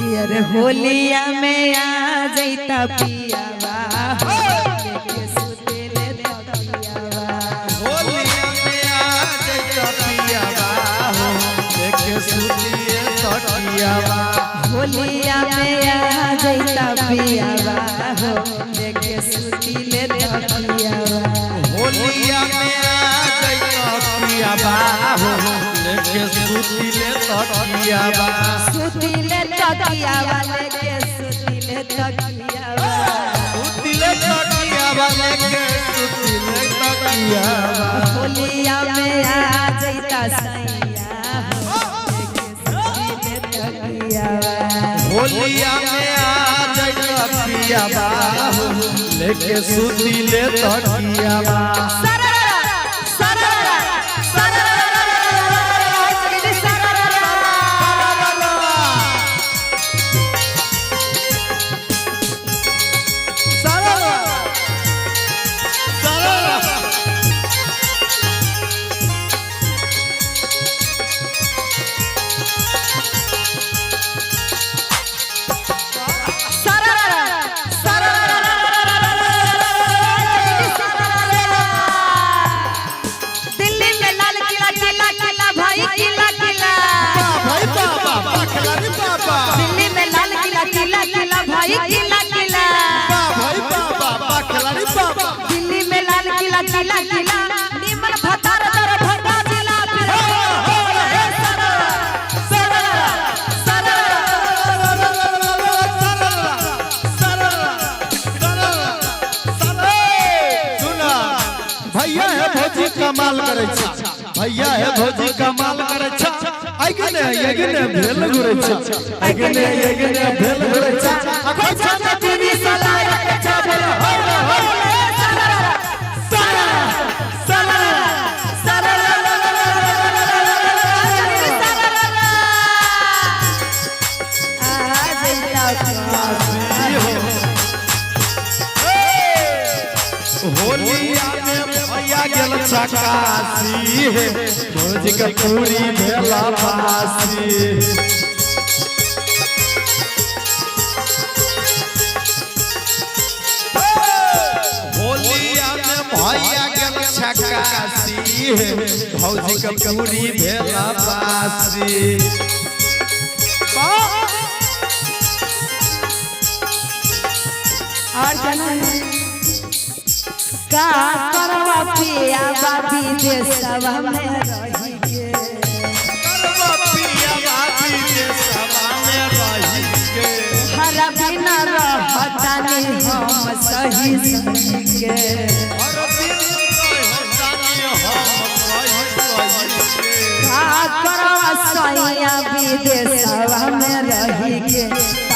यार होलिया में आ जैता पियावा लेके सुतेले तकियावा होलिया में आ जैता पियावा लेके सुतिए तकियावा होलिया में आ जैता पियावा लेके सुतेले तकियावा होलिया में आ जैता पियावा लेके सुतिले तकियावा सुतेले तकियावा लेके सुतेले तकियावा सुतिले तकियावा लेके सुतिले तकियावा होलिया में आ जैता सैया लेके सुतेले तकियावा होलिया में आ जैता पियावा लेके सुतिले तकियावा दिल्ली में लाल किला किला किला निमन भतार दर भटा जिला भैया है भौजी कमाल करे छ भैया है भौजी कमाल करे छ आइगने भेल गुरे छ आइगने भेल गुरे छ अखन छ टीवी सला के छ बोल हो होलिया में भैया गेल छकासी है भौजी के पूरी भेला फासी होलिया में भैया गेल छकासी है भौजी के पूरी भेला फासी और जना का करवा पिया बाबी देशवा में रही के करवा पिया बाबी देशवा में रही के हर बिना रहतानी हम सही सही के हर दिन रहतानी हम सही के का करवा सैया विदेशवा में रही के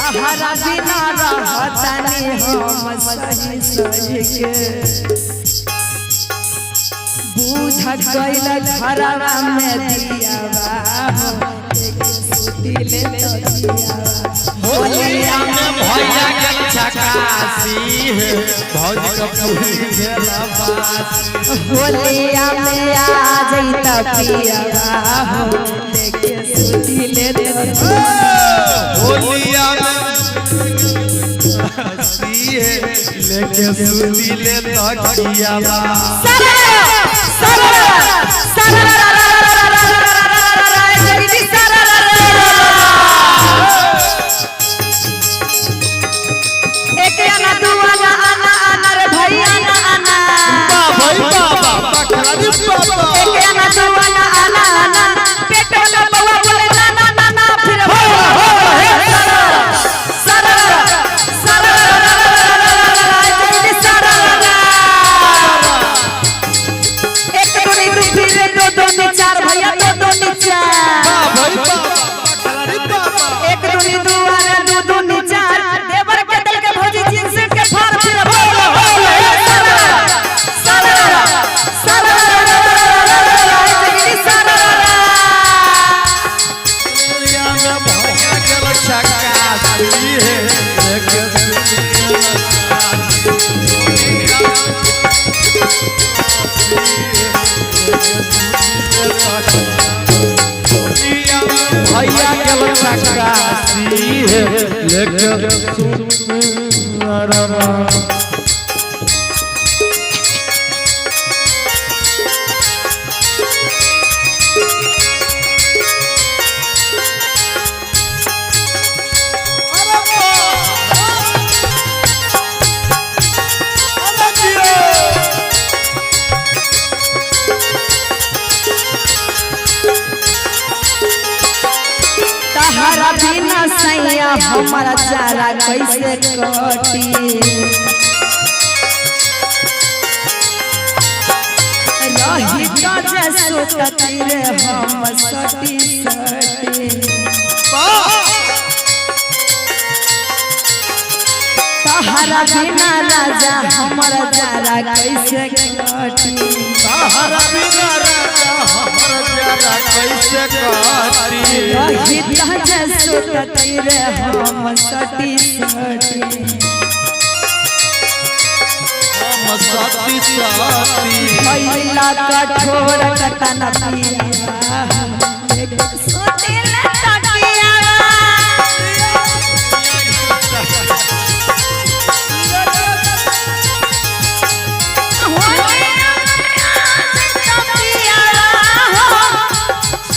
हर बिना रहतानी हम सही सही के बूझ गइल घरवा में दियावा सुतिले तकियावा होलिया में भैया गेल छकासी है भौजी के पूरी भेला फासी होलिया में आ जैता पियावा लेके सुतिले होलिया में सी है लेके सुतिले तकियावा एक आना दू आना आना आना रे भैया ना आना भाई बाबा खलाड़ी बाबा एक आना दू आना आना आना पेट वाला बउआ बोले ना ना ना ना फिर एक दूनी दू फिर दो दो नी चार भैया दो दो नी चार भाई बाबा खलाड़ी बाबा एक दूनी दू आना दो दो नी चार देवर के दल के भौजी जींस के फाड़ फिर होलिया में भैया गेल छकासी है लेके सुतिले भैया गेल छकासी है लेके सुनरमा तहरा बिना सैया हमारा चारा कैसे कटी रही जे सोचती रे हम सटी सटी तहरा बिना राजा हमारा चारा कैसे कटी तहरा बिना राजा हमारा चारा कैसे कटी रही जे सोचती रे हम सटी सटी सती सती भैला कठोर कतना पिया सोतेला तकिया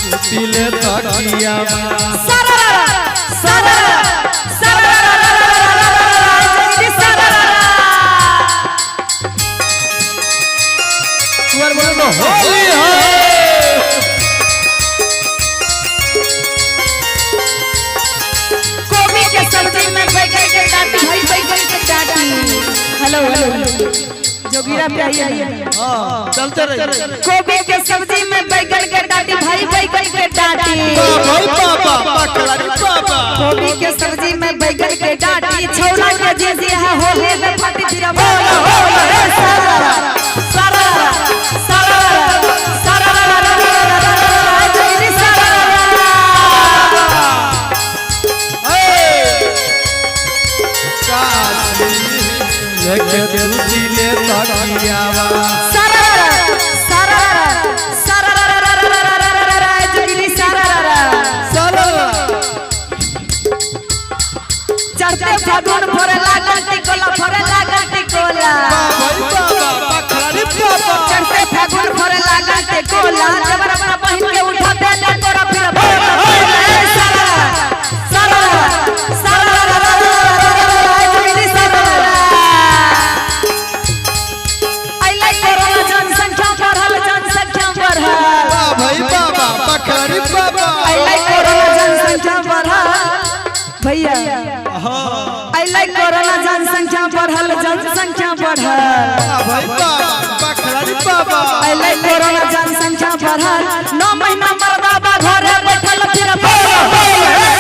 सुतिले तकिया होली है गोभी के सब्जी में बैगन के डाटी भाई बैगन के डाटी हेलो हेलो जोगिरा पे आइए हां चलते रहिए गोभी के सब्जी में बैगन के डाटी भाई बैगन के डाटी भाई बाबा पकड़ा बाबा गोभी के सब्जी में बैगन के डाटी छौला के जीजी है होले में फटी फिरा बोला सारा सारा सारा सारा लेके दिले तकियावा सारा सारा सारा जुगिली सारा चढ़ते फागुन भरे लागल टिकोला भरे लागल टिकोला भाई बाबा पकड़ा बाबा चढ़ते फागुन भरे लागल टिकोला जबर अपना बहन के उठा दे ले तोरा फिर बोला सारा सारा सारा जुगिली सारा आई लाइक कोरोना जनसंख्या बढ़ल भाई बाबा पकड़ा बाबा आई लाइक कोरोना जनसंख्या बढ़ल भैया आई लाइक कोरोना जनसंख्या बढ़ल भाई बाबा पकड़ा बाबा आई लाइक कोरोना जनसंख्या बढ़ल 9 महीना मरदाबा घरे बैठल फिर बोला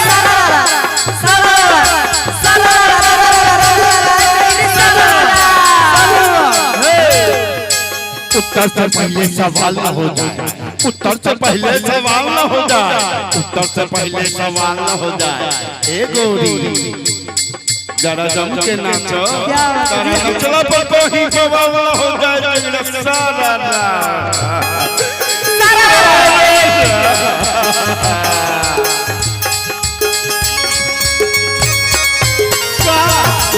सारा सारा सारा उत्तर से पहले सवाल न हो जाए उत्तर से पहले सवाल न हो जाए उत्तर से पहले सवाल न हो जाए ए गौरी जरा जम के नाचो तारा नचला पर कोई सवाल न हो जाए सारा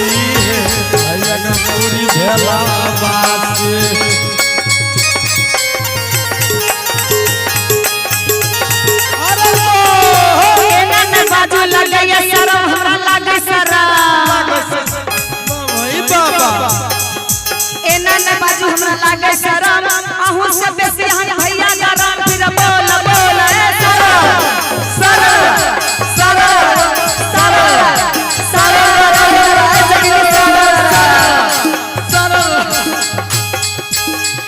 भैया का पूरी भेला बात एना में बाजू लगैया शरम हमरा लागे शरम भाई बाबा एना में बाजू हमरा लागे शरम अहू से बेसी हम भैया गरम फिर बोल बोल ए सारा सारा सारा सारा सारा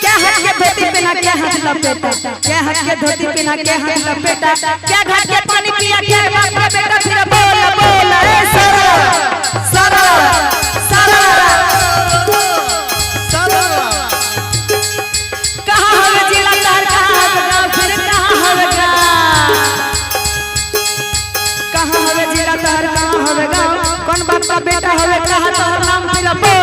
क्या है के धोती बिना क्या हाथ लपेटा क्या है के धोती बिना क्या हाथ लपेटा क्या घाट के पानी पिया क्या बाप का बेटा फिर बोल बोल ए सारा सारा सारा कहां हवे जिला तार कहां गांव फिर कहां हवे कहां हवे जिला तार कहां हवे गांव कौन बाप का बेटा हवे कहां तोहर नाम फिर बोल